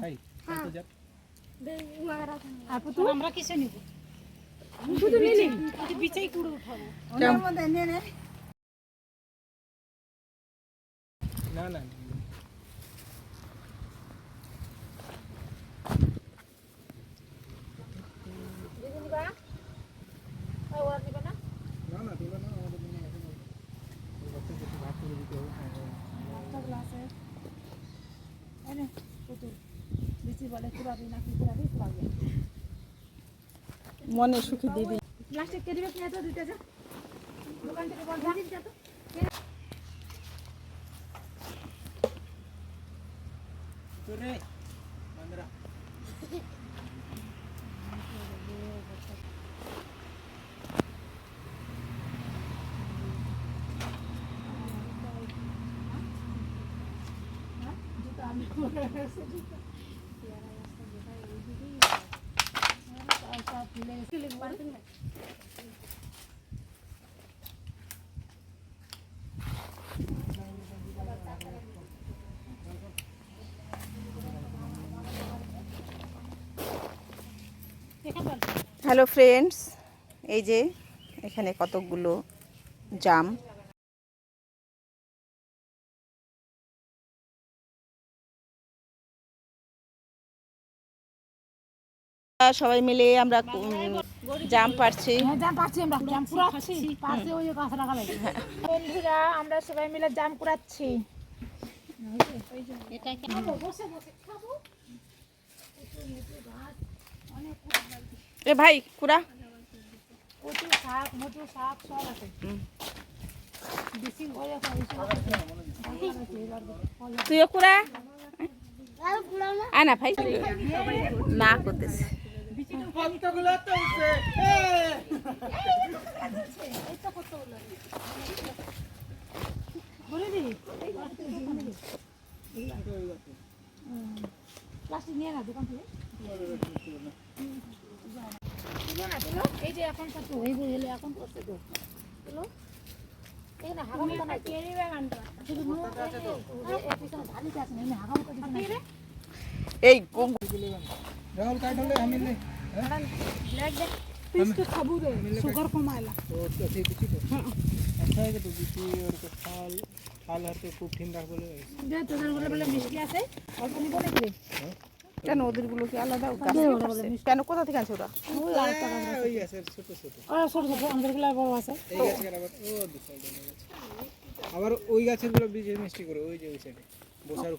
তাই তো যাক আপু আমরা কিসে নিব শুধু নিলি বিচাই কুড়ে উঠাবো ওনার মধ্যে নে নে না না দিদিবা ও আর দিবা না না না দিবা না আমাদের জন্য আছে বাচ্চা কিছু ভাত করে দিতে হবে একটা গ্লাসে এনে পুতুল বিচি বলে কুড়াবি না কি কুড়াবি কুড়াবি মনে সুখী দিদি প্লাস্টিক কে দিবে নিয়ে তো দিতে যা দোকান থেকে বল দিন যা তো তোরে বন্ধরা হ্যালো ফ্রেন্ডস, এই যে এখানে কতগুলো জাম। সবাই মিলে আমরা জাম পাড়ছি। জাম পাচ্ছি আমরা জাম কুড়াচ্ছি পাশে ওই কাঁচা রাখা লাগে বন্ধুরা আমরা সবাই মিলে জাম কুড়াচ্ছি এটা কি বসে বসে খাবো এ ভাই কুড়া কচু শাক মোটু শাক সব আছে বেশি হয়ে তুইও কুড়া আনা ভাই না করতেছে কতগুলো তো হচ্ছে বলে দি প্লাস্টিক নিয়ে না দোকান থেকে এই যে এখন কত এই যে এলে এখন করতে তো চলো এই না হাগাম তো না কেরি বাগানটা শুধু নো আছে তো এই পিছনে ধানি আছে না হাগাম তো দিতে না এই রাহুল কাট হলে আমি ले लेग दे पीस के खाबू रे शुगर कमाएला तो अच्छे बिची तो अच्छा है कि तो बिची और को थाल थाल हर के खूब ठंडा बोले दे তোদের বলে বলে মিষ্টি আছে অল্প নিব নাকি রে কেন ওদের গুলো কি আলাদা কেন কোথা থেকে আনছে ওরা ওই আছে ছোট ছোট ছোট ছোট আমাদের গুলো বড় আছে এই গাছের আবার ও দুই সাইডে আবার ওই গাছের গুলো বীজ মিষ্টি করে ওই যে ওই সাইডে বসার